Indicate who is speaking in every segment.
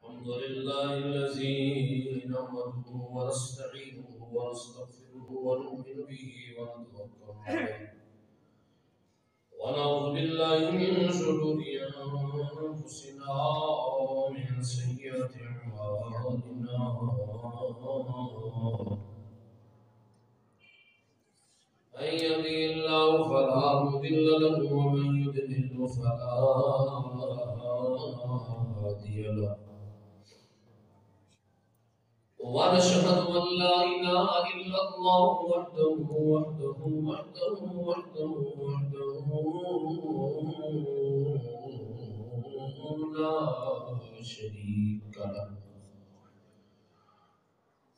Speaker 1: الحمد لله الذي نحمده ونستعينه ونستغفره ونؤمن به ونتوكل عليه ونعوذ بالله من شرور أنفسنا ومن سيئات أعمالنا من يهده الله فلا مضل له ومن يضلل فلا هادي له ونشهد أن لا إله إلا الله وحده لا شريك له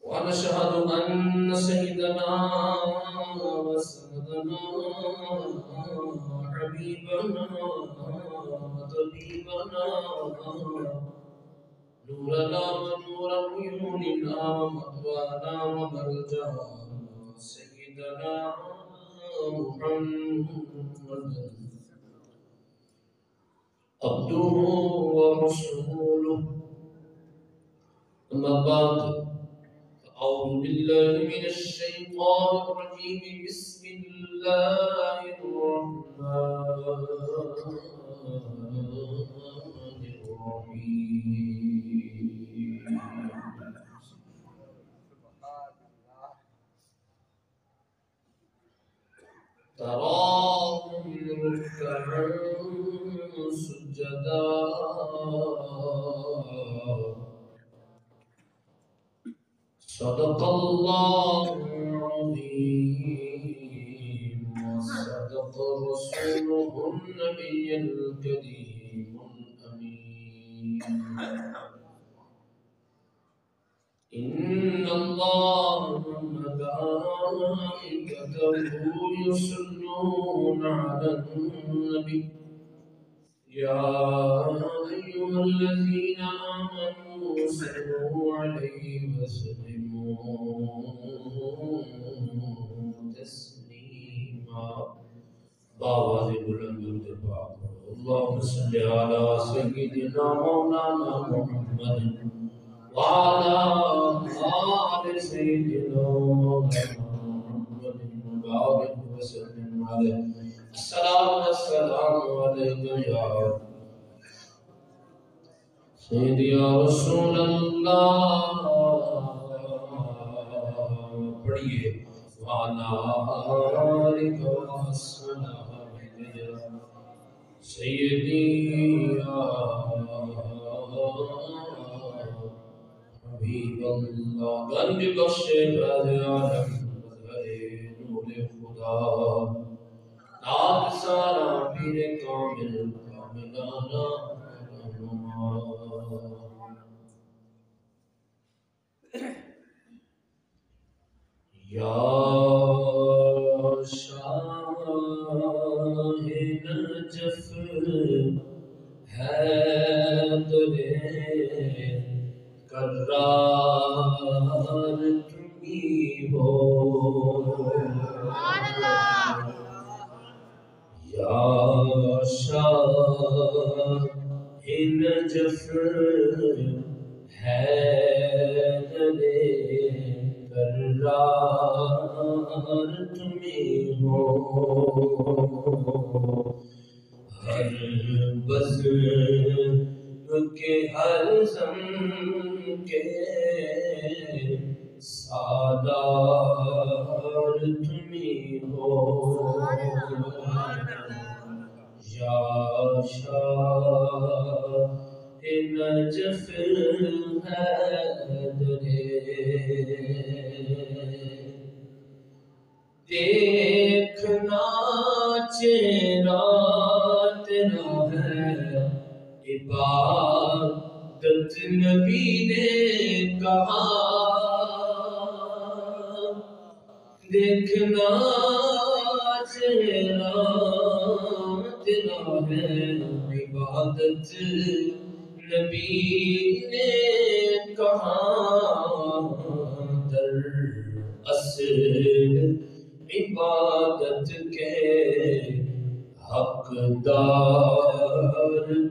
Speaker 1: ونشهد أن سيدنا وسندنا حبيبنا وطبيبنا نورنا ونور عيوننا ومأوانا وملجأنا سيدنا محمد عبده ورسوله أما بعد أعوذ بالله من الشيطان الرجيم بسم الله الرحمن الرحيم تراهم ركعا سجدا صدق الله العظيم وصدق رسوله النبي الكريم الأمين إن الله وملائكته يصلون على النبي يا أيها الذين آمنوا صلوا عليه وسلموا تسليما باواز بلند الدفاع اللهم صل على سيدنا مولانا محمد وعلى آل سيدنا مولانا محمد وبارك وسلم عليه السلام عليك يا سيدي يا رسول اللہ پڑھئے وعلى آلك وصحبك يا سيدي يا حبيب الله گنج بخش راز عالم مظہر نور خدا نات سارا پیر کامل کاملانا یا شاہ نجف حیدر کرار تمہیں ہو یا شاہ نجف حیدر کرار تمہیں ہو ہر بزم کے ہر زم کے سالار تمہیں ہو یا شاہ نجف حیدر دیکھنا چہرہ تیرا ہے عبادت نبی نے کہا دیکھنا چہرہ تیرا ہے عبادت نبی نے کہا در اصل عبادت کے حقدار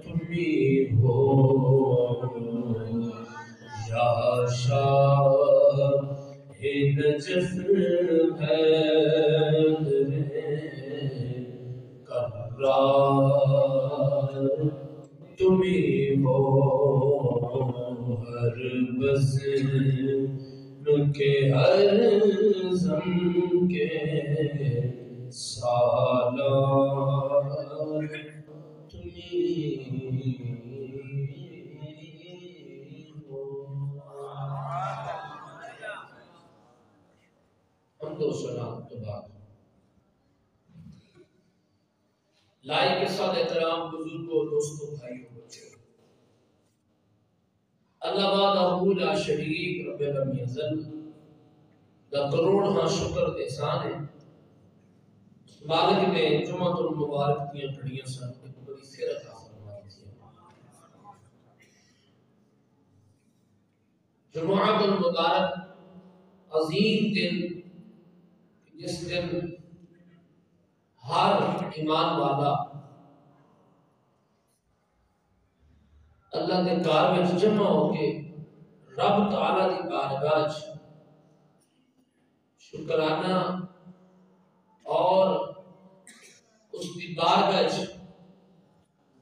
Speaker 1: تمہیں ہو یا شاہ نجف حیدر کرار تمہیں ہو ہر بزم کے ہر زم کے سالار تمہیں ہو۔ حمد و ثنا کے بعد لائق کے ساتھ احترام بزرگوں دوستوں بھائیوں بچوں، اللہ وحدہ لا شریک رب لم یزل دا کروڑ ہاں شکر احسان ہے مالک نے جمعۃ المبارک دیاں گھڑیاں سن ایک بڑی خیر عطا فرمائی تھی۔ جمعۃ المبارک عظیم دن، جس دن ہر ایمان والا اللہ کے کار میں جمع ہو کے رب تعالیٰ دی بارگاہ شکرانہ اور اس کی بارگاہ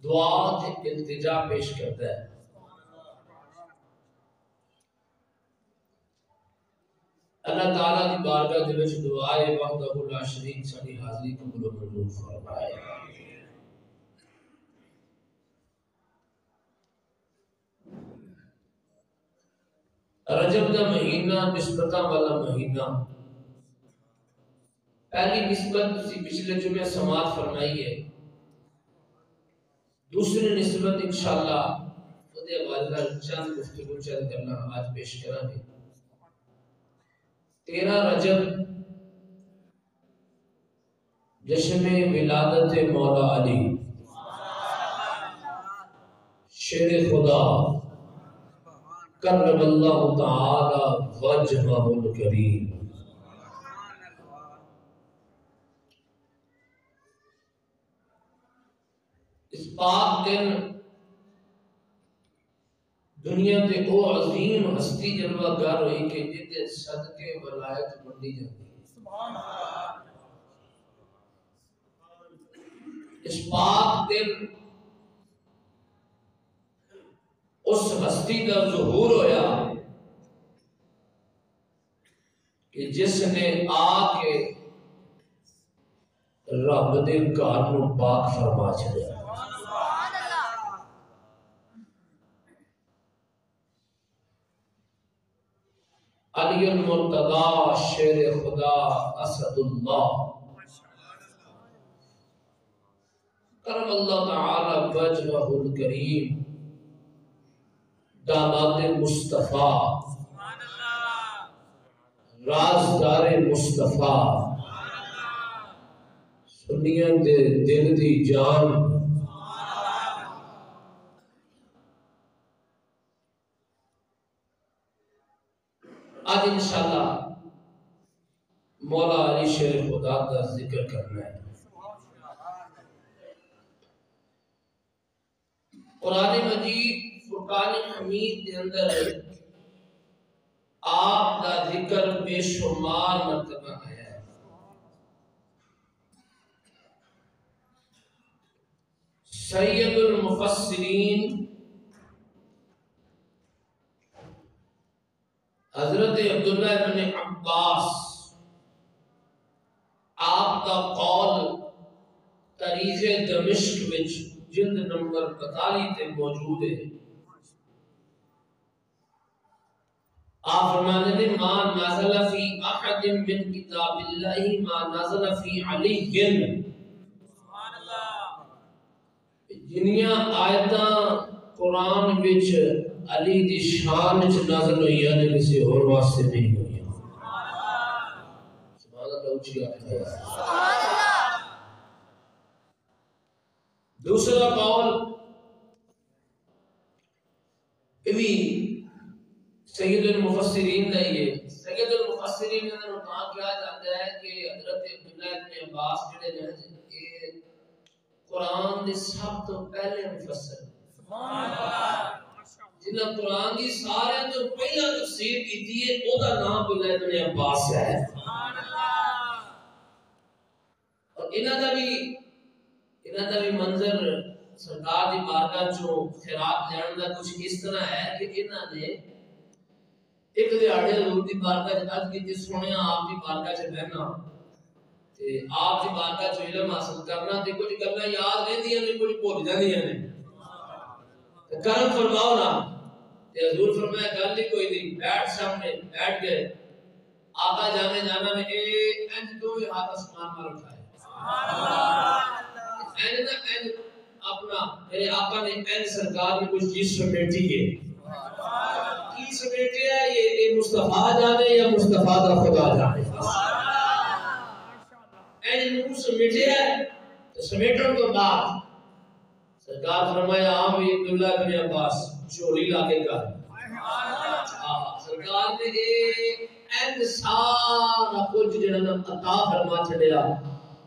Speaker 1: دعا تے التجا پیش کرتا ہے۔ اللہ تعالیٰ دی بارگاہ دے وچ دعائے وحدہ لا شریک ساری حاضری قبول و منظور فرمائے۔ رجب کا مہینہ نسبتاں والا مہینہ، پہلی نسبت تسی پچھلے جمعے سماعت فرمائی ہے، دوسری نسبت انشاءاللہ خود حوالہ چند گفتگو چند کرنا آج پیش کریں گے۔ 13 رجب جشن ولادت مولا علی شیر خدا کرم اللہ تعالی وجہہ الکریم۔ اس پاک دن دنیا تے او عظیم ہستی جلوہ گر ہوئی کہ جدے صدقے ولایت بڑھی جاتی ہے۔ اس پاک دن اس ہستی کا ظہور ہویا کہ جس نے آ کے رب دے گھر نو پاک فرما چھڑیا۔ علی المرتضی شیر خدا اسد اللہ کرم اللہ تعالی وجہہ الکریم، داماد مصطفیٰ، رازدار مصطفیٰ، سنیاں دے دل دی جان، آج انشاءاللہ مولا علی شیر خدا کا ذکر کرنا ہے۔ قرآن مجید فرقان حمید کے اندر آپ کا ذکر بے شمار مرتبہ ہے۔ سید المفسرین حضرت عبداللہ بن عباس، آپ کا قول تاریخ دمشق وچ جلد نمبر 42 تے موجود ہے۔ آپ فرمانے نے ما نازل فی احد من کتاب اللہ ما نازل فی علی، جنیاں آیتاں قرآن وچ علی دی شان وچ نازل ہوئی ہیں کسی اور واسطے نہیں ہوئی۔ سبحان اللہ اچھی آیت ہے۔ دوسرا قول ابھی سید المفسرین کا یہ سید المفسرین نے کہا کیا جاتا ہے کہ حضرت عبداللہ ابن عباس جڑے ہیں یہ قرآن دے سب تو پہلے مفسر، جنہاں قرآن کی سارے تو پہلا تفسیر کی ہے او دا نام عبداللہ ابن عباس ہے اور انہاں دا بھی منظر سرکار دی بارگاہ چوں خیرات لین دا کچھ اس طرح ہے کہ انہاں نے ایک دیہاڑے حضور دی بارگاہ چ عرض کیتی سنیا آپ دی بارگاہ چ بہنا تے آپ دی بارگاہ چ علم حاصل کرنا تے کچھ گلاں یاد رہندیاں نے کچھ بھول جاندیاں نے تے کرم فرماؤ نا تے حضور فرمایا گل ہی کوئی نہیں بیٹھ سامنے بیٹھ گئے آقا جانے جانا میں انج دو ہاتھ آسمان پر اٹھائے انج اپنا میرے آقا نے انج سرکار کی کچھ چیز سمیٹی ہے کی سمیٹی ہے یہ مصطفیٰ جانے یا مصطفیٰ کا خدا جانے انج منہ سمیٹی ہے تو سمیٹن تو بعد سرکار فرمایا عام عبداللہ ابن عباس چولی لا کے کر سرکار نے این سارا کچھ جنہاں عطا فرما چھڑیا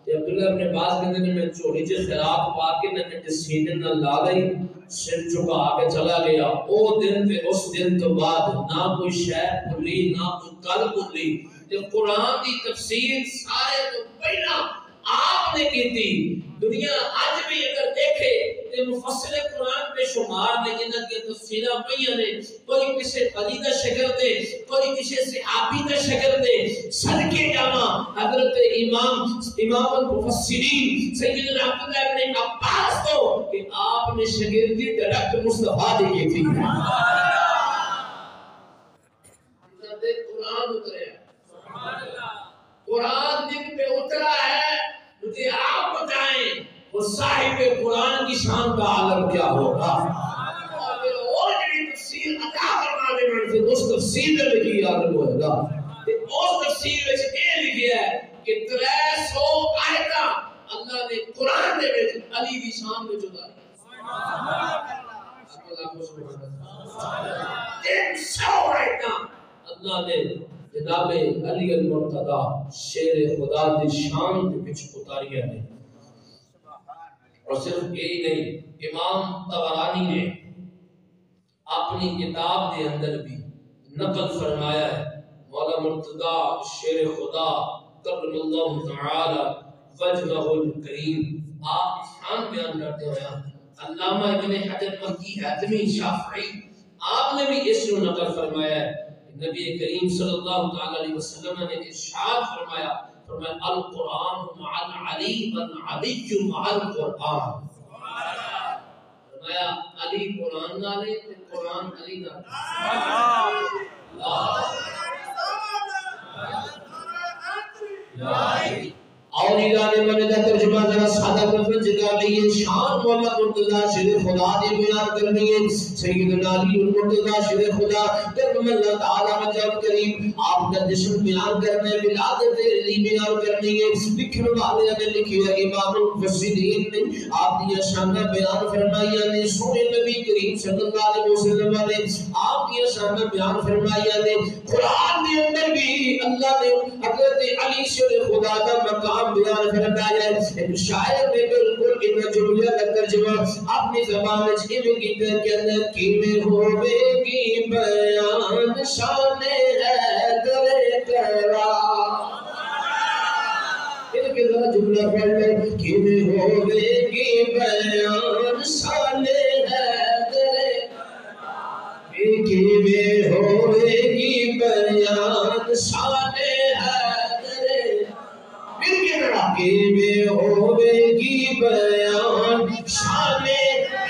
Speaker 1: تے عبداللہ ابن عباس کہتے ہیں میں چولی چ خیرات پا کے نہ سینے نہ لا گئی سر چکا کے چلا گیا او دن تے اس دن تو بعد نہ کوئی شے بھولی نہ کوئی کل بھولی تے قرآن دی تفسیر سارے تو پہلا آپ نے کی تھی دنیا آج بھی اگر دیکھے تے مفسر قرآن پہ شمار نے جنہاں کے تفسیرہ پہیاں نے کوئی کسے قدیدہ شکر دے کوئی کسے صحابی دے شکر دے صدقے جانا حضرت امام المفسرین سیدنا عبداللہ ابن عباس کو کہ آپ نے شگردی ڈائریکٹ مصطفیٰ دی کی تھی قرآن اترے قرآن دن پہ اترا ہے مجھے آپ بتائیں وہ صاحب قرآن کی شان کا عالم کیا ہوگا اور جڑی تفسیر عطا فرمانے میں سے اس تفسیر میں لکھی عالم ہوگا اس تفسیر میں یہ لکھیا ہے کہ 300 آیتاں اللہ نے قرآن دے میں علی دی شان میں جدا دی 300 آیتاں اللہ نے جناب علی المرتضی شیر خدا دی شان کے پیچھے اتاریا ہے اور صرف یہی نہیں امام طبرانی نے اپنی کتاب کے اندر بھی نقل فرمایا ہے مولا مرتضی شیر خدا کرم اللہ تعالی وجہہ الکریم آپ شان بیان کرتے ہوئے علامہ ابن حجر مکی حاتمی شافعی آپ نے بھی اس کو نقل فرمایا ہے نبی کریم صلی اللہ تعالی علیہ وسلم نے ارشاد فرمایا القرآن مع العلی والعلی مع القرآن فرمایا علی قرآن نالے قرآن علی نالے اور ایران میں نے ترجمہ ذرا سادہ کر جگہ لئے شان مولا مرتضی شیر خدا دی بیان کرنی ہے سیدنا علی مرتضی شیر خدا کرم اللہ تعالی وجہ کریم آپ کا جشن بیان کرنے ولادت علی بیان کرنی ہے لکھنے والے نے لکھی ہے امام المفسرین نے آپ دی شان بیان فرمایا نے سونے نبی کریم صلی اللہ علیہ وسلم نے آپ دی شان بیان فرمایا نے قرآن دے اندر بھی اللہ نے حضرت علی شیر خدا کا مقام بیان فرمایا ہے ایک شاعر نے بالکل ان جملے کا ترجمہ اپنی زبان میں کی کہ اندر کی میں ہوے گی بیان شان حیدر کرا ان کے ذرا جملہ پڑھ لیں کی میں ہوے گی بیان شان حیدر کی میں ہوے گی بیان شان کہ میں ہوے گی بیان شان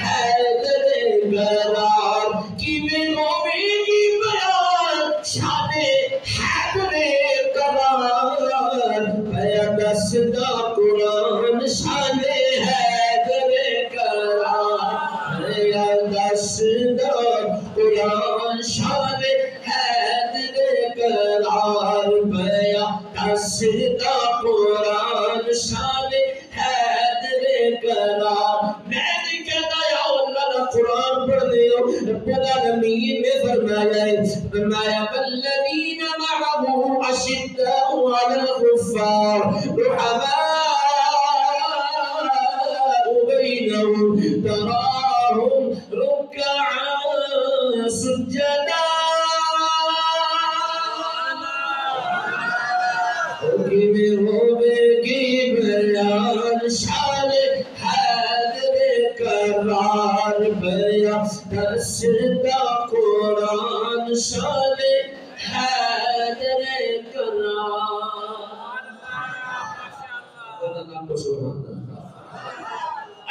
Speaker 1: حیدر قرار کہ میں ہوے گی بیان شان حیدر قرار بیان دستہ قرآن شان حیدر قرار بیان دستہ قرآن شان حیدر قرار بیان دستہ قرآن شان حیدر قرار میں نے کہتا یا اللہ نے قرآن پڑھ دیو رب العالمین نے فرمایا والذین معه اشداء علی الکفار رحماء بینہم تراہم رکعا سردا قرآن شان حیدر کرام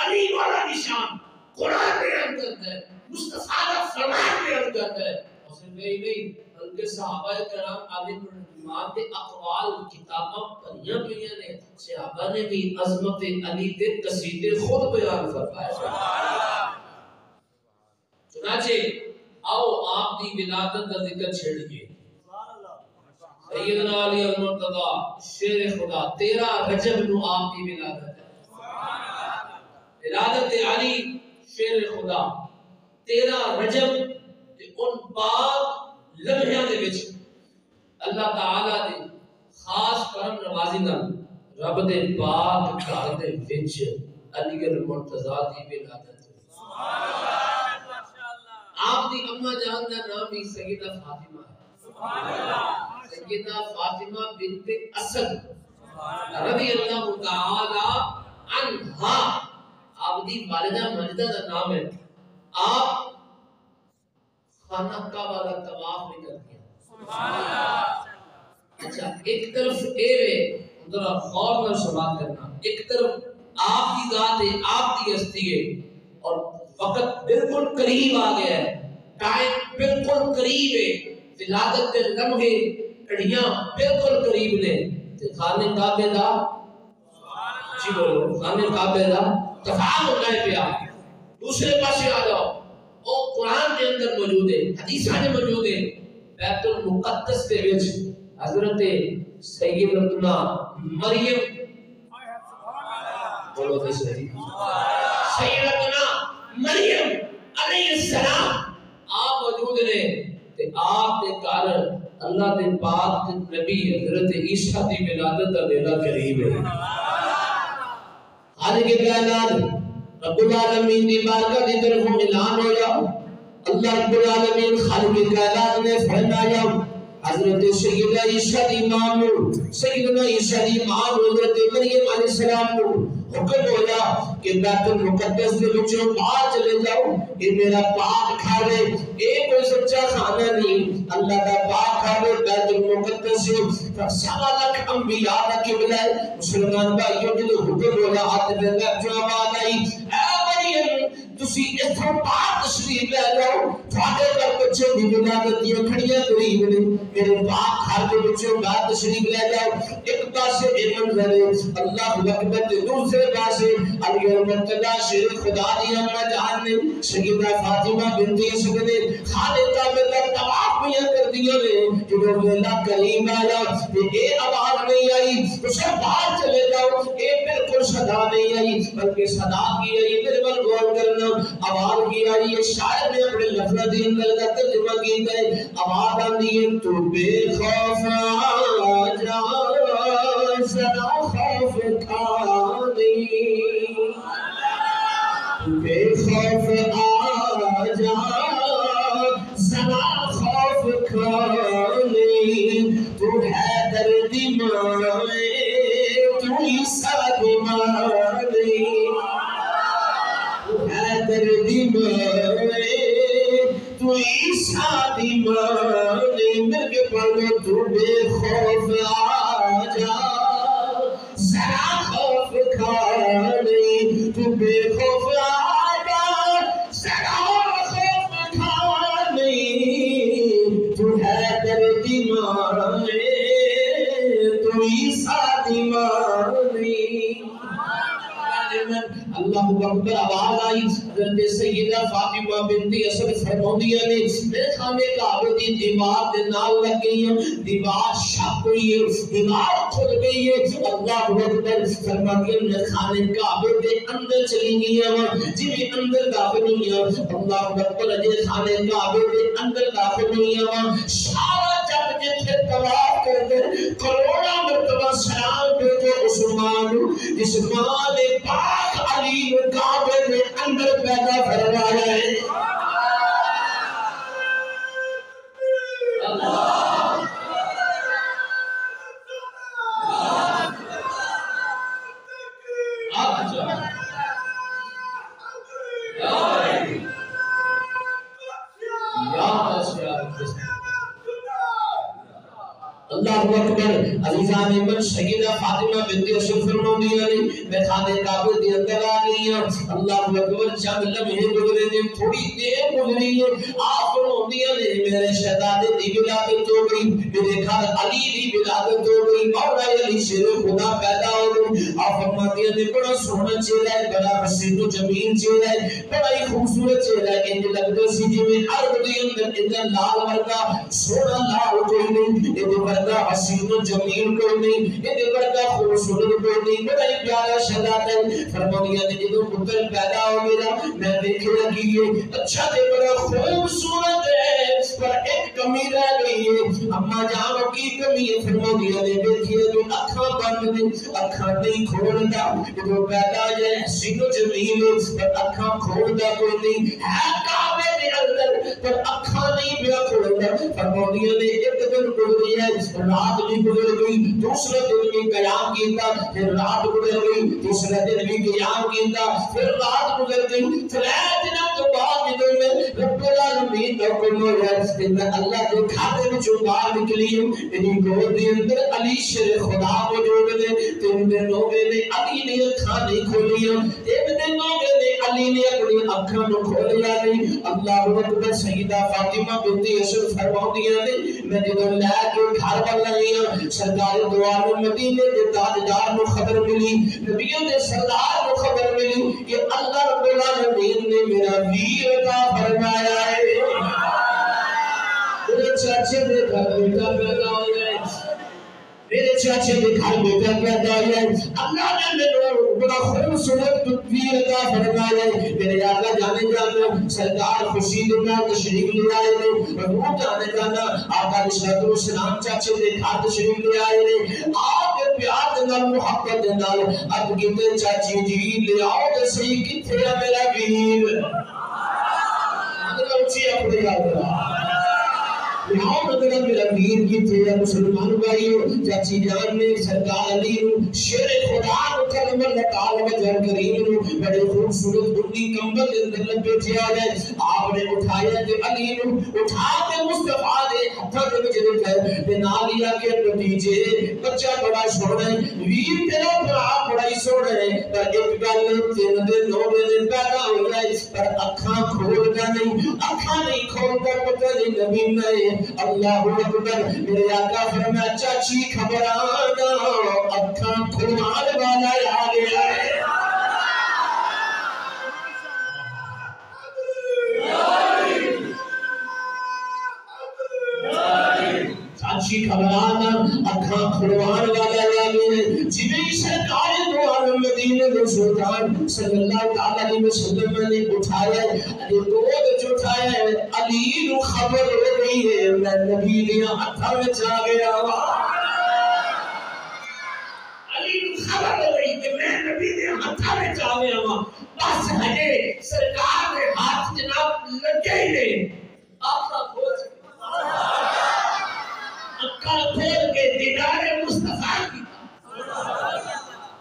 Speaker 1: علی والا نشان قرآن بیان کرتا ہے، مصطفیٰ کا فرمان بیان کرتا ہے، اور صرف یہی نہیں بلکہ صحابہ کرام عالم الایمان کے اقوال کتاباں پڑھیاں پڑھیاں نے، صحابہ نے بھی عظمت علی کے قصیدے خود بیان فرمائے۔ چنانچہ آؤ آپ کی ولادت کا ذکر چھیڑیے۔ سیدنا علی المرتضی شیر خدا 13 رجب نو آپ کی ولادت ہے۔ ولادت علی شیر خدا 13 رجب ان پاک لمحیاں دے وچ اللہ تعالی نے خاص کرم نوازی نال رب دے پاک گھر دے وچ علی المرتضی دی ولادت ہوئی۔ آپ دی اماں جان کا نام بھی سیدہ فاطمہ ہے، سیدہ فاطمہ بنت اسد رضی اللہ تعالی عنہا۔ آپ دی والدہ ماجدہ کا نام ہے۔ آپ خانہ کعبہ کا طواف بھی کرتی ہیں۔ اچھا ایک طرف اے وے ذرا غور میں سماعت کرنا، ایک طرف آپ کی ذات ہے، آپ کی ہستی ہے، اور وقت بالکل قریب آ گیا ہے، ٹائم بالکل قریب ہے، ولادت کے لمحے گھڑیاں بالکل قریب نے، تے خانہ کعبے دا جی بولو خانہ کعبے دا تفاعل ہوتا ہے پیا۔ دوسرے پاسے آ جاؤ، وہ قرآن کے اندر موجود ہے، حدیثاں میں موجود ہے، بیت المقدس کے وچ حضرت سیدتنا مریم بولو تو صحیح سیدتنا مریم علیہ السلام آپ موجود نے، تے آپ دے گھر اللہ دے پاک نبی حضرت عیسیٰ دی ولادت دا ویلا قریب ہے۔ خالق کائنات رب العالمین دی بارگاہ دی طرف اعلان ہو جاؤ، اللہ رب العالمین خالق کائنات نے فرمایا حضرت سیدہ عیسیٰ دی ماں نو، سیدنا عیسیٰ دی ماں نو حضرت مریم علیہ السلام نو حکم ہوا کہ بیت المقدس کے بچوں باہر چلے جاؤ، یہ میرا پاک کھاوے، اے کوئی سچا خانہ نہیں، اللہ کا پاک کھاوے بیت المقدس سے 7 لاکھ انبیاء کا قبلہ ہے۔ مسلمان بھائیوں کے حکم ہوا ہاتھ میں جو آواز آئی اے مریم تسی اتھوں باہر تشریف لے جاؤ، تھوڑے کر بچوں کی ولادت دیاں کھڑیاں قریب نے، میرے پاک گھر کے بچوں باہر تشریف لے جاؤ۔ ایک پاسے اے منظر ہے اللہ اکبر، دوسرے پاسے علی المرتضی شیر خدا دی اماں جان نے سیدہ فاطمہ بنت اسد نے خانہ کعبہ کا طواف بھی کر دیا نے۔ جب ویلا کریم آیا اے آواز نہیں آئی اسے باہر چلے جاؤ، اے بالکل صدا نہیں آئی بلکہ صدا کی آئی، میرے بل غور کرنا آواز کی آئی ہے۔ شاعر نے اپنے لفظ دی اندر کا ترجمہ کیتا ہے، آواز آندی ہے تو بے خوف آ جا ذرا خوف کھانی، بے خوف آ جا ذرا خوف کھانی، تو حیدر دی ماں تو عیسیٰ دی ماں، تو حیدر دی ماں تو عیسیٰ دی ماں، مل کے پڑھو تو بے خوف آ جا ذرا خوف کھانی، تو بے خوف آ جا ذرا خوف کھانی، تو حیدر دی ماں تو عیسیٰ دی ماں۔ اللہ اکبر آواز آئی حضرت سیدہ فاطمہ بنت اسد فرماندیاں نے میرے خانے کعبے دی دیوار دے نال لگ گئی ہیں، دیوار شک ہوئی ہے، دیوار کھل گئی ہے۔ اللہ اکبر فرماندیاں میں خانے کعبے دے اندر چلی گئی ہیں، جی میں اندر داخل ہوئی ہیں۔ اللہ اکبر اجے خانے کعبے دے اندر داخل ہوئی ہیں، سارا جب جتھے طواف کر کے کروڑا مرتبہ سلام بھیجو عثمان، جس ماں نے پاک علی کعبے کے اندر پیدا فرمایا ہے۔ اللہ اکبر عزیزان من سیدہ فاطمہ بنت اشرف فرماندیاں نے میں خانے کعبے دے اندر آ گئی ہوں اللہ اکبر چند لمحے گزرے نے تھوڑی دیر گزری ہے آپ فرماندیاں نے میرے شہزادے دی ولادت ہو گئی میرے گھر علی دی ولادت ہو گئی مولا علی شیر خدا پیدا ہو گئی آپ فرماندیاں نے بڑا سونا چہرہ ہے بڑا حسین و جمیل چہرہ ہے بڑا ہی خوبصورت چہرہ ہے انج لگدا سی جویں عرب دے اندر اتنا لال ورگا سونا لال کوئی نہیں ادھے ورگا حسین و جمیل کوئی نہیں ادھے ورگا خوبصورت کوئی نہیں بڑا ہی پیارا شہزادہ ہے فرماندیاں نے جدوں پتر پیدا ہو گیا میں دیکھے لگی ہے اچھا تے بڑا خوبصورت ہے پر ایک کمی رہ گئی ہے اما جان کی کمی ہے فرماندیاں نے دیکھیے کہ اکھاں بند نے اکھاں نہیں کھولدا جدوں پیدا ہے حسین و جمیل پر اکھاں کھولدا کوئی نہیں ہے کعبے دے اندر پر اکھاں نہیں پیا کھولدا فرماندیاں نے ایک دن گزری ہے رات بھی گزر گئی دوسرے دن بھی قیام کیتا پھر رات گزر گئی تیسرے دن بھی قیام کیتا پھر رات گزر گئی تھوڑے دنوں تو بعد جدوں میں رب العالمین کا حکم ہوا کہ میں اللہ کے کھاتے وچوں باہر نکلی ہوں میری گود دے اندر علی شیر خدا موجود نے تین دن ہو گئے نے علی نے اکھاں نہیں کھولیاں تین دن ہو گئے نے علی نے اپنی اکھاں نو کھولیا نہیں اللہ اکبر سیدہ فاطمہ بنت اشرف فرماندیاں نے میں جدوں لے کے گھر ول آئی ہوں سرکار دو عالم مدینے دے تاجدار نو خبر ملی نبیوں دے سردار نو خبر ملی کہ اللہ رب العالمین نے میرا ویر عطا فرمایا ہے میرے چاچے دے گھر بیٹا پیدا ہو جائے میرے چاچے دے گھر بیٹا پیدا ہو جائے اللہ نے میرے بڑا خوبصورت ویر عطا فرمایا ہے میرے آقا جانے جانا سرکار خوشی دے نال تشریف لے آئے نے حضور جانے جانا آقا علیہ السلام چاچے دے گھر تشریف لے آئے نے آپ کے پیار دے نال محبت دے نال اب کیتے چاچی جی لے آؤ تے صحیح کتھے ہے میرا ویر اندر اچھی اپنی یاد یہاں مدرہ میرا ویر کی تھے مسلمان بھائیو چاچی جان نے سرکار علی نو شیر خدا نو کلمہ لکال وجہ کریم نو بڑے خوبصورت بنی کمبل اندر لپیٹے آ گئے آپ نے اٹھایا تے علی نو اٹھا کے مصطفیٰ دے ہتھاں دے وچ رکھا تے نال ہی کے نتیجے بچہ بڑا سونا ہے ویر تیرا بھرا بڑا ہی سونا ہے پر ایک گل تین دن ہو گئے پیدا ہو گئے پر اکھاں کھولدا نہیں اکھاں نہیں کھولدا پتہ نہیں نبی نے اللہ اکبر میرے آقا فرمایا چاچی خبرانا اکھاں کھلوانے والا آ گیا ہے چاچی خبرانا اکھاں کھلوان والا آ گیا ہے جنہیں سرکار دو عالم مدینے کے سلطان صلی اللہ علیہ وسلم نے اٹھایا ہے گود جو اٹھایا ہے علی نو خبر ہو گئی ہے میں نبی دیا ہتھاں وچ آ گیا علی نو خبر ہو گئی کہ میں نبی دیا ہتھاں وچ آ گیا ہوں بس ہجے سرکار دے ہاتھ جناب لگے ہی نہیں آقا کھول اکھاں کھول کے دیدار مصطفیٰ کی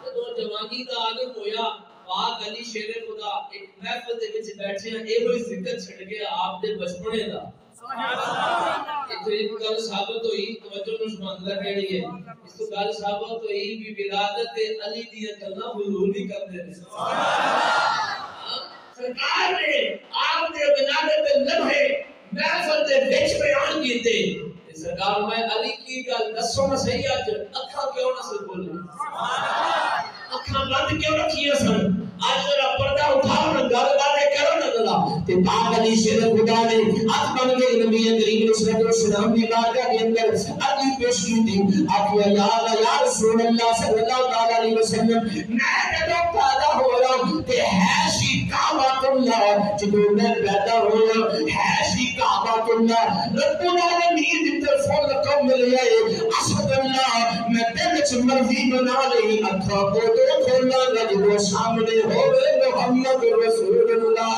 Speaker 1: جدوں جوانی دا عالم ہویا پاک علی شیر خدا ایک محفل دے وچ بیٹھے ہیں اے ہوئی ذکر چھڑ گیا آپ دے بچپنے دا ایک گل ثابت ہوئی توجہ نو سمجھ لگے ہے اس تو گل ثابت ہوئی بھی ولادت علی دی گلاں حضور بھی کردے نے سرکار نے آپ دے ولادت دے لمحے محفل دے وچ بیان کیتے سرکار میں علی کی گل دسو نہ صحیح اج اکھاں کیوں نہ سے بولے اکھاں بند کیوں رکھیے سن آج ذرا پردہ اٹھاؤ نہ گل باتیں کرو نہ ذرا تے پاک علی شیر خدا نے ہاتھ بن کے نبی کریم صلی اللہ علیہ وسلم کی بارگاہ کے اندر عرض پیش کی تھی آخیا یا رسول اللہ صلی اللہ علیہ وسلم میں جدوں پیدا ہوا تے ہے سی کعبۃ اللہ جدوں میں پیدا ہوا ہے سی کعبۃ اللہ رب العالمین دی طرفوں لقب ملیا ہے اسد اللہ میں دل وچ مرضی بنا لئی اکھاں کو تو کھولا گا جدوں سامنے ہوئے محمد رسول اللہ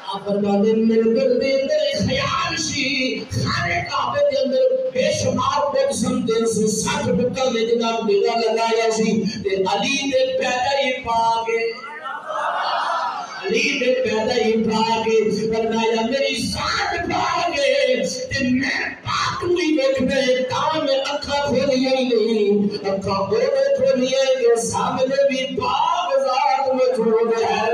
Speaker 1: آپ فرماتے میرے دل دے اندر خیال سی خانے کعبے دے اندر بے شمار بت سمتے سے 60 بتاں نے جناب ڈیرا لگایا سی تے علی دے پیدا ہی پا کے علی دے پیدا ہی پا کے فرمایا میری ذات پا کے تے میں پاک بھی دیکھنے کام میں اکھا کھولی نہیں اکھا بولے کھولی ہے کہ سامنے بھی پاک ذات موجود ہے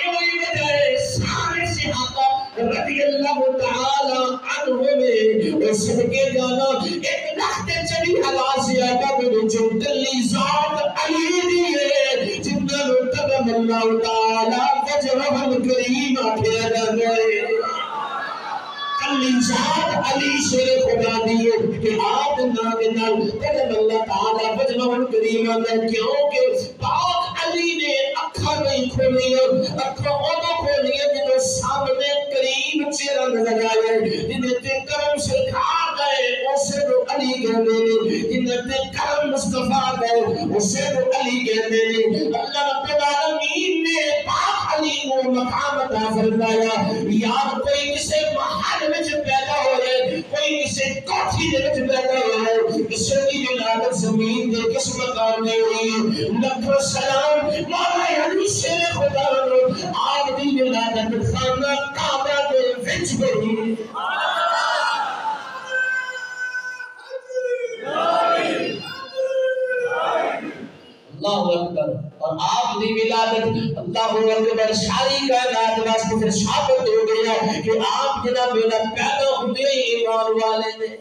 Speaker 1: وہی وجہ ہے سارے صحابہ رضی اللہ تعالی عنہ میں اور صدقے جانا ایک لخت چلی حلا زیادہ میں جو دلی ذات علی دیئے جنہاں قدم اللہ تعالی وجہہ الکریم آکھیا جاندے علی ذات علی شیر خدا دیئے کہ آپ نام قدم اللہ تعالی وجہہ الکریم آکھیا کیونکہ پاک علی نے اکھا نہیں کھولی اکھا اوہ کھولی جنہوں سامنے قریب چہرہ نظر آئے جنہیں تے کرم سے کھا گئے اسے تو علی کہتے ہیں جنہیں تے کرم مصطفیٰ گئے اسے تو علی کہتے ہیں اللہ رب العالمین نے پاک علی کو مقام عطا فرمایا یار کوئی کسے محل میں پیدا ہو رہے کوئی کسے کوٹھی میں پیدا ہو رہے کسے کی ولادت زمین دے کس مقام میں ہوئی لکھ سلام مولا علی شیر خدا آپ دی ولادت خانہ کعبہ دے وچ گئی اللہ اکبر اور آپ دی ولادت اللہ اکبر ساری کائنات واسطے پھر ثابت ہو گیا کہ آپ جناب پیدا ہوئے ایمان والے نے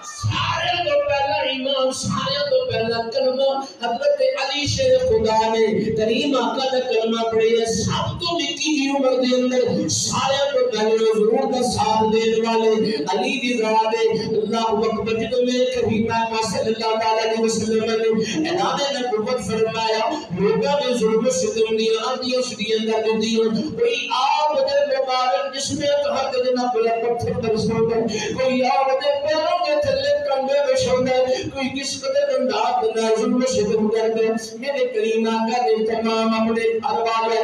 Speaker 1: سارے تو پہلا ایمان سارے تو پہلا کلمہ حضرت علی شیر خدا نے کریم آقا دا کلمہ پڑھی ہے سب تو نکی کی عمر دے اندر سارے تو پہلے حضور دا ساتھ دین والے علی دی ذات اللہ اکبر جدو میں کریم آقا صلی اللہ علیہ وسلم نے اعلان نبوت فرمایا لوگوں نے ظلم و ستم دیا آندیاں شدیاں کر دیا کوئی آپ دے مبارک جس میں تو ہر جناب بلا پتھر برسوں گا کوئی آپ دے پیروں کے تھلے کمبے میں شوندہ کوئی کس قدر انداز نازل میں شدم کرتے میرے کریم آقا نے تمام اپنے اربالے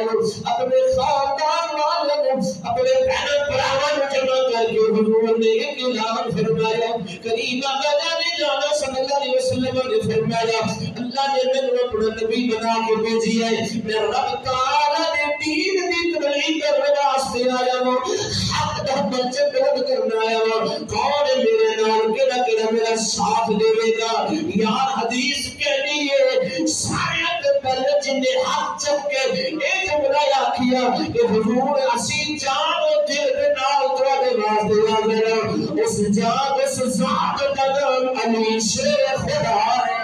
Speaker 1: اپنے خاندان والے اپنے بہن پراوان جمع کر کے حضور نے ایک اعلان فرمایا کریم آقا نے جانا صلی اللہ علیہ وسلم نے فرمایا اللہ نے میں اپنا نبی بنا کے بھیجی ہے میں رب تعالی نے دین دی تبلیغ کرنے واسطے آیا ہوں حق دا بچے بلند کرنا آیا ہوں کون میرے نال کیڑا کیڑا میرا ساتھ دے گا یار حدیث کے لیے سایت پہلے جنہیں حق چک کے ایک جملہ کیا کہ حضور اسی جان و دل کے نال تواڈے واسطے آ گیا اس جان اس ذات دا نام علی شیر خدا ہے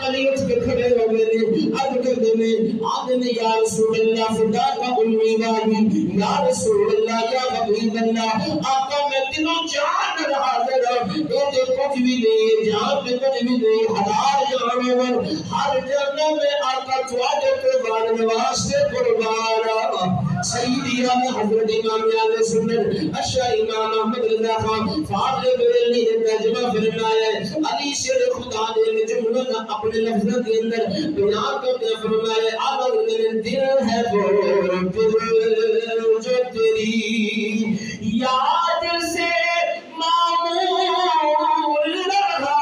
Speaker 1: علی اٹھ کے کھڑے ہو گئے اب کہتے ہیں آدھنے یا رسول اللہ فدا کا امی والی یا رسول اللہ یا حبیب اللہ آقا میں دنوں جان رہا ذرا یہ کچھ بھی نہیں جان میں کچھ بھی نہیں ہزار جانور ہر جانہ میں آقا تواجہ قربان واسطے قربان سیدی حضرت امام علیہ سنت اشیاء امام احمد رضا خان فاضل بریلی نے ترجمہ فرمایا علی شیر خدا نے جملہ اپنے لفظوں کے اندر بیان کرتے فرمایا اگر دل ہے وہ دل جو تیری یاد سے معمول رہا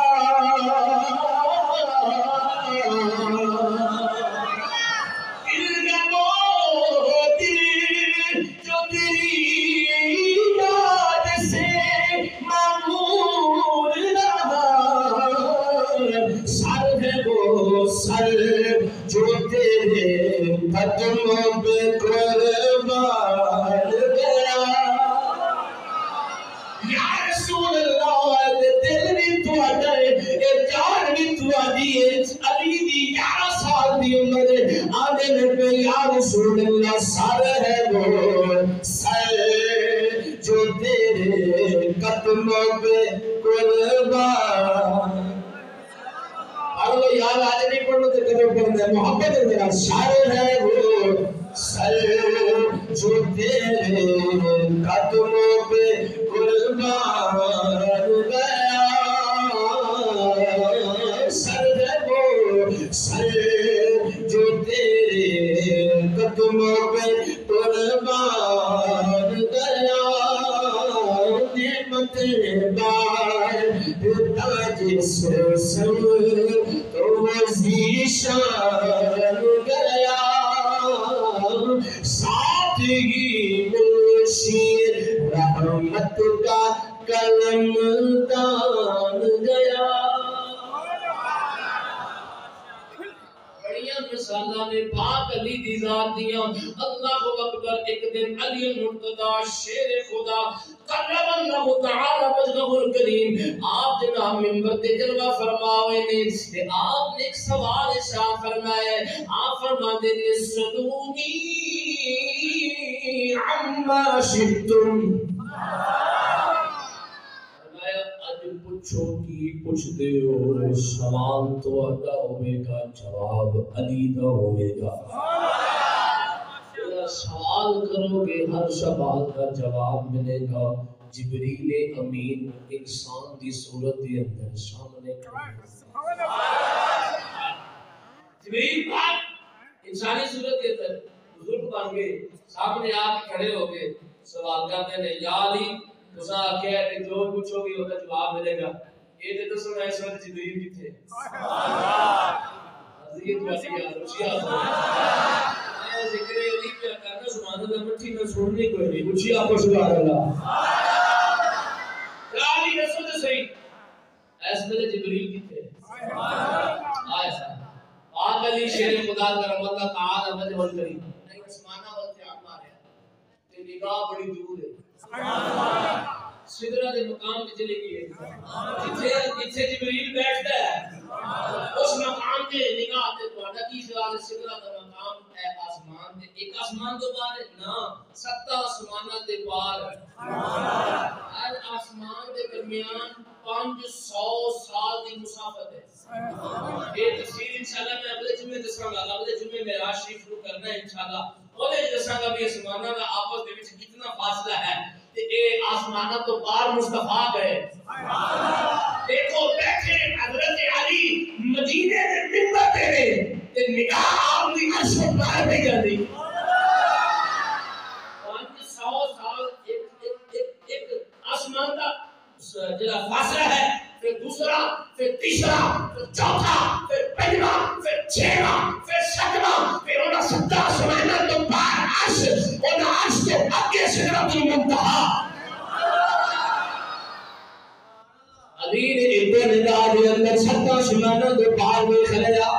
Speaker 1: جو تیرے قدموں پہ قربان گیا یا رسول اللہ دل بھی تو آجائے جان بھی تو آجیے علی دی 11 سال دی عمر آنے میں پہ یا رسول اللہ سر ہے وہ سر جو تیرے قدموں پہ قربان اللہ یار آج نہیں پڑھنے تے قدر پڑھنے محبت ہے میرا شاعر ہے وہ سر جو تیرے قدموں پہ قربان گیا سر ہے وہ سر جو تیرے قدموں پہ قربان گیا نعمت بار تاج سے سر تو وزیشان گیا ساتھ ہی مشیر رحمت کا کلم دان گیا. بڑیاں مثالاں نے پاک علی دی ذات دیاں. اللہ اکبر. ایک دن علی المرتضی شیر خدا قرب اللہ تعالی وجهه الکریم آپ جناب منبر تے جلوہ فرماوے نے تے آپ نے ایک سوال ارشاد فرمایا. آپ فرماتے ہیں سلونی عما شئتم. پوچھو کی پوچھتے ہو سوال تو ادا ہوئے گا جواب علی دا ہوئے گا. سوال کرو گے ہر سوال کا جواب ملے گا. جبریل امین انسان دی صورت دے اندر سامنے جبریل پاک انسانی صورت دے اندر بزرگ بن گئے سامنے آ کے کھڑے ہو گئے. سوال کرتے ہیں یا علی تسا کہہ کہ جو پوچھو گے اس کا جواب ملے گا. یہ تے دسو اس وقت جبریل کتھے؟ سبحان اللہ. عزیز والی یار اچھی آواز میں ذکر علی پہ کرنا. سبحان اللہ مٹھی میں سننی کوئی نہیں. اچھی آپ کو سبحان اللہ. علی دسو تے صحیح اس وقت جبریل کتھے؟ سبحان اللہ. ایسا پاک علی شیر خدا کرم اللہ تعالی وجہ الکریم نہیں آسمانہ وال تے آ رہا تے نگاہ بڑی دور ہے. سدرہ دے مقام تے چلی گئی ہے جتھے جبریل بیٹھتا ہے اس مقام تے نگاہ تے تہاڈا کی خیال ہے؟ سدرہ دا مقام ہے آسمان تے ایک آسمان تو پار ہے نا 7 آسماناں تے پار. ہر آسمان دے درمیان 500 سال دی مسافت ہے. یہ تفصیل انشاءاللہ میں اگلے جمعے دساں گا. اگلے جمعے معراج شریف شروع کرنا ہے انشاءاللہ. اولے دساں گا بھی آسماناں دا آپس دے وچ کتنا فاصلہ ہے تے اے آسماناں تو پار مصطفیٰ گئے. دیکھو بیٹھے حضرت علی مدینے دے منبر تے تے نگاہ آپ دی عرش پار پہ جاندی. 500 سال ایک آسمان کا جڑا فاصلہ ہے پھر دوسرا پھر تیسرا پھر چوتھا پھر پنجواں پھر چھواں پھر ساتواں پھر انہاں 7 آسماناں تو پار عرش انہاں عرش کے اگے سدرۃ المنتہا. علی نے ادھر نگاہ دے اندر 7 آسماناں تو پار ویکھ لیا.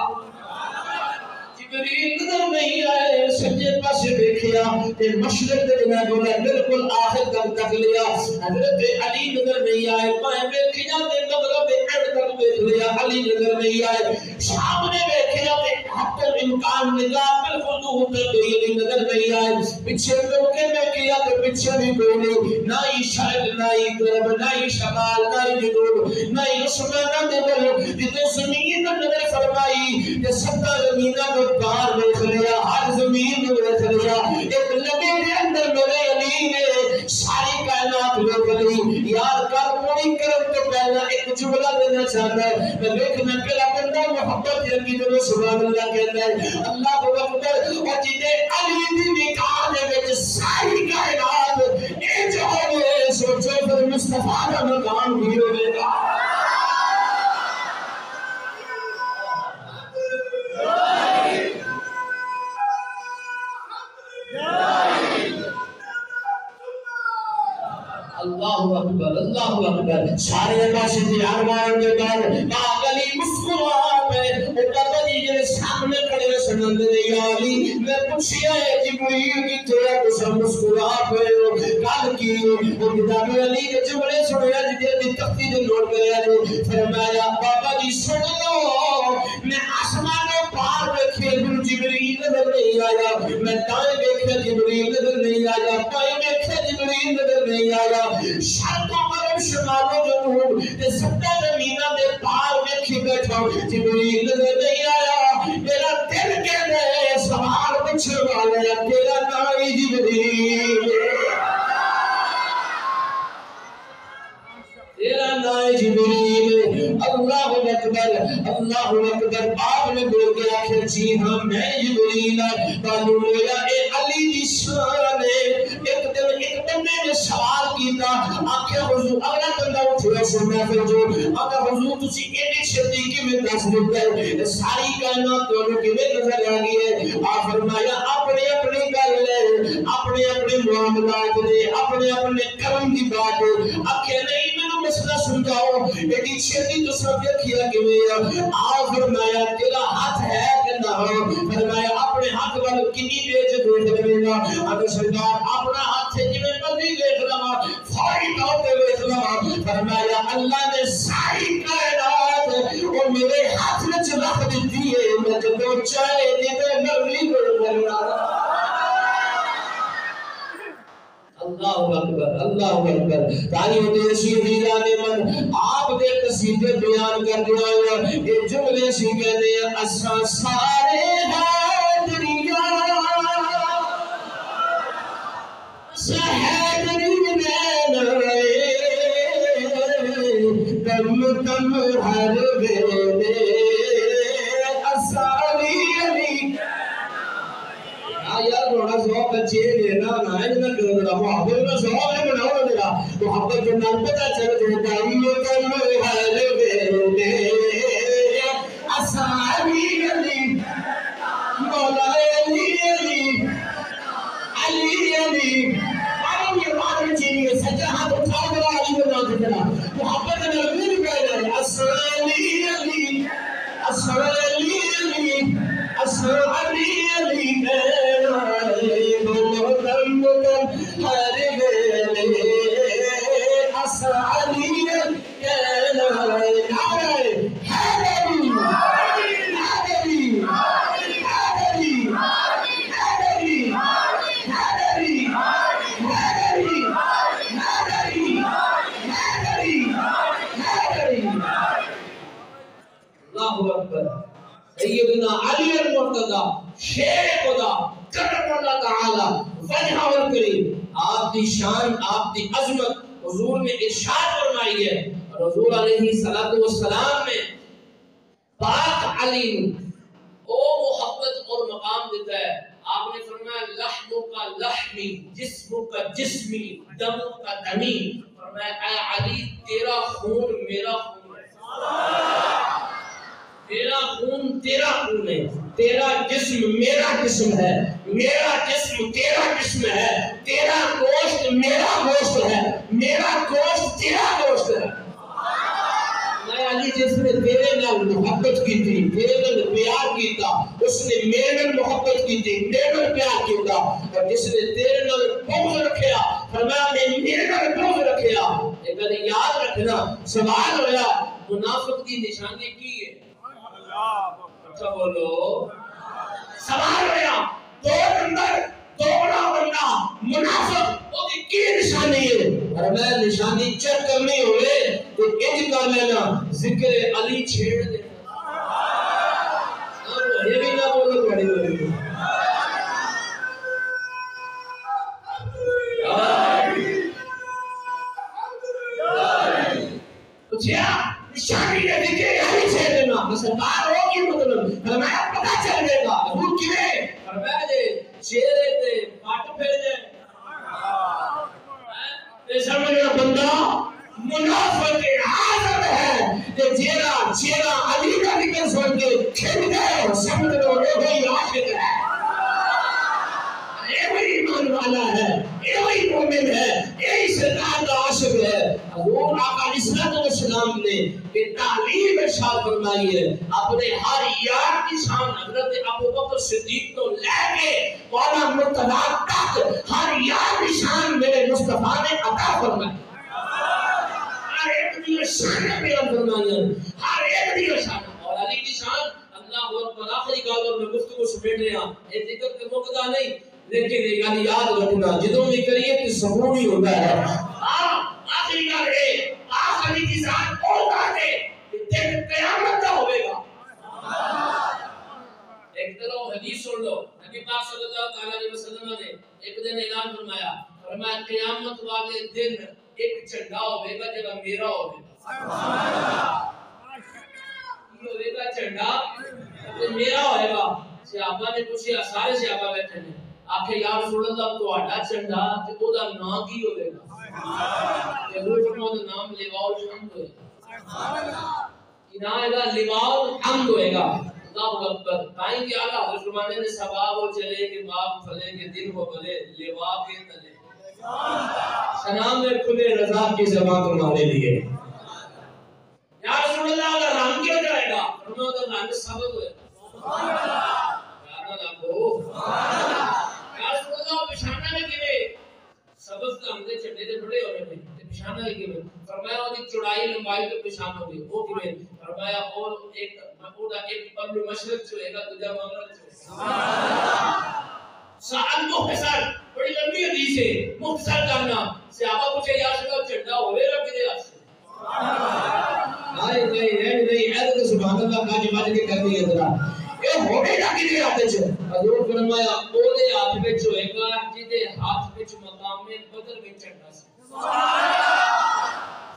Speaker 1: جبریل نظر نہیں آئے. سجے پاسے دیکھیا تے مشرق دے جناب نے بالکل آخر تک لیا. حضرت علی نظر نہیں آئے. پائے دیکھیا تے مغرب دے اینڈ تک دیکھ لیا. علی نظر نہیں آئے. شام نے دیکھیا تے حتی امکان نگاہ بالکل دور تک گئی. علی نظر نہیں آئے. پیچھے مڑ کے دیکھیا تے پیچھے بھی کوئی نہیں. نہ ہی شرق نہ ہی غرب نہ ہی شمال نہ ہی جنوب نہ ہی آسماناں دے ول جتے زمین نظر فرمائی تے 7 زمیناں کو پار دیکھ لیا. ہر زمین کو دیکھ لیا. ایک لمحے کے اندر میرے علی نے ساری کائنات دیکھ لی. یار کر کوئی کرم تو پہلا ایک جملہ دینا چاہتا ہے. میں دیکھنا پہلا بندہ محبت کی جو سبحان اللہ کہتا ہے. اللہ اکبر. اور جنہیں علی دی نگاہ دے وچ ساری کائنات اے جو ہے سوچو پھر مصطفیٰ کا مقام بھی ہوے گا. اللہ اکبر اللہ اکبر. سارے پاسے تے ارمان دے بعد پاک علی مسکرا پے. بابا جی جے سامنے کھڑے سنن دے یا علی میں پوچھیا ہے جبریل کتے ہے تسا مسکرا پے ہو گل کی ہو؟ جناب علی نے جملے سنیا جے تختی دے نوٹ کریا جو فرمایا بابا جی سن لو میں آسمانوں پار ویکھے جبریل نظر نہیں آیا. میں دائیں ویکھے جبریل نظر نہیں آیا. بائیں ویکھے جبریل نظر نہیں آیا. شرق و غرب شمال و جنوب تے 7 زمیناں دے پار ویکھی بیٹھا جبریل نظر نہیں آیا. میرا دل کہندا ہے سوال پوچھنے والا تیرا نام ہی جبریل تیرا نام جبریل. اللہ اکبر اللہ اکبر. باپ نے بول کے آخر جی ہاں میں جبریل بانو میرا اے علی دی شان ہے. ایک بندے نے سوال کیتا آخر حضور اگلا بندہ اٹھیا سننا پھر جو اگر حضور تسی ایڈی چھتی کیویں دس دیتا ہے ساری کائنات تانوں کیویں نظر آ گئی ہے؟ آپ فرمایا اپنی اپنی گل ہے اپنے اپنے معاملات
Speaker 2: بات نے اپنے اپنے کرم کی بات آکھے نہیں میں مسئلہ سمجھاؤ ایڈی چھتی تو سب دیکھیا کہ میں فرمایا تیرا ہاتھ ہے کہ نہ فرمایا اپنے ہاتھ والے کنی بیچ دیکھ لینا اگر سرکار اپنا ہاتھ سے جنہیں مرضی دیکھ لما فوری طور پہ دیکھ لما فرمایا اللہ نے ساری کائنات اور میرے ہاتھ میں رکھ دیتی ہے میں جو چاہے جنہیں مرضی دیکھ اللہ اکبر اللہ اکبر تاریخ دیشی دیران من آپ دے قصیدے بیان کر دیا یہ جملے سی کہنے اساں سارے حیدریاں حیدری میں دم دم ہر ویلے اساں علی یار روڑا ذوق اچھے لینا نہ ہے نہ کرو گا محبت میں ذوق ہے بناؤ گا محبت کے نام پتہ چل جاتا ہے کم حال ویلے اصحابی علی مولا علی علی علی علی آرام یہ بات چیزیں سجا ہاتھ اٹھا کر علی کو نام کرنا محبت میں نبی کہہ رہے ہیں اصحابی علی اصحابی علی اصحابی علی سیدنا علی المرتضی شیر خدا کرم اللہ تعالی وجہ اور کریم آپ دی شان آپ دی عظمت حضور نے ارشاد فرمائی ہے حضور علیہ السلام نے پاک علی او محبت اور مقام دیتا ہے آپ نے فرمایا لحم کا لحمی جسم کا جسمی دم کا دمی فرمایا اے علی تیرا خون میرا خون ہے تیرا خون تیرا خون ہے تیرا جسم میرا جسم ہے میرا جسم تیرا جسم ہے تیرا گوشت میرا گوشت ہے میرا گوشت تیرا گوشت ہے میں علی جس نے تیرے نال محبت کی تھی تیرے نال پیار کیتا اس نے میرے نال محبت کی تھی میرے نال پیار کیتا اور جس نے تیرے نال بغض رکھیا فرمایا میں میرے نال بغض رکھیا ایک گل یاد رکھنا سوال ہویا منافق کی نشانی کی ہے اچھا بولو سوال ہویا دو نمبر دوڑا بندہ منافق وہ کی نشانی ہے اور میں نشانی چیک کرنی ہوئے تو انج کر لینا ذکر علی چھیڑ دینا یہ بھی نہ بولو بڑی بڑی پوچھیا نشانی ہے ذکر علی چھیڑ دینا مسلمان ہو کی مطلب فرمایا پتہ چل جائے گا حضور کیویں فرمایا جے چہرے تے پٹ پھر جائے تے سمجھنا بندہ منافق اعظم ہے کہ جیرا چہرہ علی کا ذکر سن کے کھل گئے سمجھ لو یہ وہی عاشق ہے یہ وہی ایمان والا ہے یہ وہی مومن ہے یہی سرکار کا عاشق ہے حضور آقا علیہ السلام نے کہ تعلیم ارشاد فرمائی ہے اپنے ہر یار کی شان حضرت ابوبکر صدیق تو لے کے مولا مرتضی تک ہر یار کی شان میرے مصطفیٰ نے عطا فرمائی ہر ایک کی شان بیان فرمائی ہر ایک کی شان اور علی کی شان اللہ اکبر آخری گل اور میں گفتگو سمیٹ رہا یہ ذکر کے مقدہ نہیں لیکن یہ گل یاد رکھنا جدوں بھی کریے کہ سکون ہی ہوتا ہے آخری گل ہے آخری کی ذات اور بات ہے کہ قیامت کا ہوئے گا ایک طرح حدیث سن لو نبی پاک صلی اللہ علیہ وسلم نے ایک دن اعلان فرمایا قیامت والے دن ایک جھنڈا ہوئے گا جب میرا ہوئے گا یہ ہوئے گا جھنڈا میرا ہوئے گا صحابہ نے پوچھا سارے صحابہ بیٹھے ہیں آخر یا رسول اللہ تو آٹا جھنڈا تے او دا نام کی ہوئے گا کہ وہ فرماؤ دا نام لواء الحمد ہوئے گا انہاں دا لواء الحمد ہوئے گا اللہ اکبر تائیں کہ اعلیٰ حضرت فرمانے نے ثواب ہو چلے کہ باپ پھلے کے دن ہو بھلے لواء کے تلے سلام میں کھلے رضا کی زبان تمہارے لیے. یا رسول اللہ کا رنگ کیوں جائے گا؟ فرمایا کا رنگ سبز ہوئے. یا رسول اللہ پشانہ میں کیویں سبز کا ہم دے چڑھے دے بڑے ہوئے ہیں تے پشانہ میں کیویں؟ فرمایا وہ دی چوڑائی لمبائی تے پشانہ ہوگی وہ کیویں؟ فرمایا اور ایک مقودہ ایک پہلو مشرق سے ہوئے گا دوجا مغرب سے ہوئے گا. سعد مختصر بڑی لمبی حدیث ہے مختصر کرنا. صحابہ پوچھے یا رسول اللہ جھنڈا ہوئے گا کدے ہاتھ سے؟ نہیں ایسے سبحان اللہ کا جماعت کے کر دی ذرا یہ ہوے گا کدے ہاتھ سے؟ حضور فرمایا او دے ہاتھ وچ ہوئے گا جدے ہاتھ وچ مقام بدر وچ جھنڈا سی.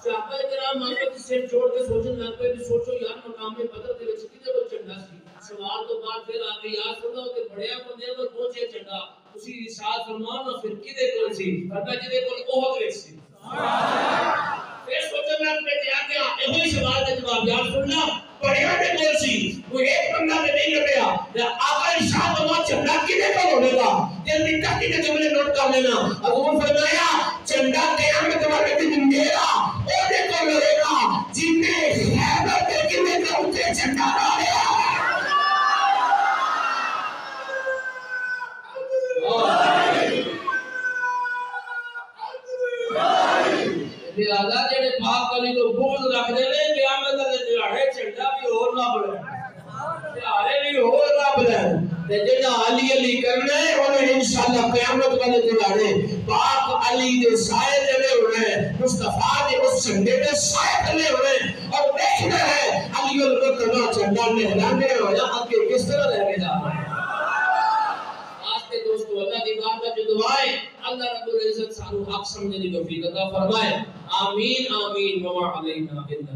Speaker 2: صحابہ کرام محمد سے چھوڑ کے سوچن لگ پے کہ سوچو یار مقام بدر دے وچ کدے کو جھنڈا سی. سوال تو بعد پھر آ کے یا رسول اللہ تے بڑیا بندے کو پہنچے جھنڈا اسی ارشاد فرمانا پھر کدے کول سی؟ فرمایا جدے کول اوہ وچ سی. پھر سوچن لگ پے کہ آ کے ایہی سوال دا جواب یا رسول اللہ بڑیا دے کول سی وہ ایک بندہ تے نہیں لبیا آقا ارشاد فرمایا جھنڈا کدے کول ہوے گا؟ جلدی تاکہ کے جملے نوٹ کر لینا. حضور فرمایا جھنڈا قیامت والے دن میرا او دے کول ہوے گا جن نے خیبر دے قلعے کے اوپر جھنڈا لایا. لہذا جڑے پاک علی تو بغض رکھ دے نے قیامت دے دہاڑے جھنڈا بھی اور نہ بلے دہاڑے بھی اور نہ بلے تے جڑا علی علی کرنا ہے انہیں انشاءاللہ قیامت والے دہاڑے پاک علی دے سائے دے ہونے مصطفیٰ دے اس جھنڈے دے سائے دے ہونے اور دیکھنا ہے علی الرکبہ جھنڈا لہرانے ہویا آگے کس طرح رہ کے جا رہا ہے. دوستو اللہ کی بات کا جو دعائیں اللہ رب العزت سانو حق سمجھنے کی توفیق عطا فرمائے. آمین آمین وما علینا الا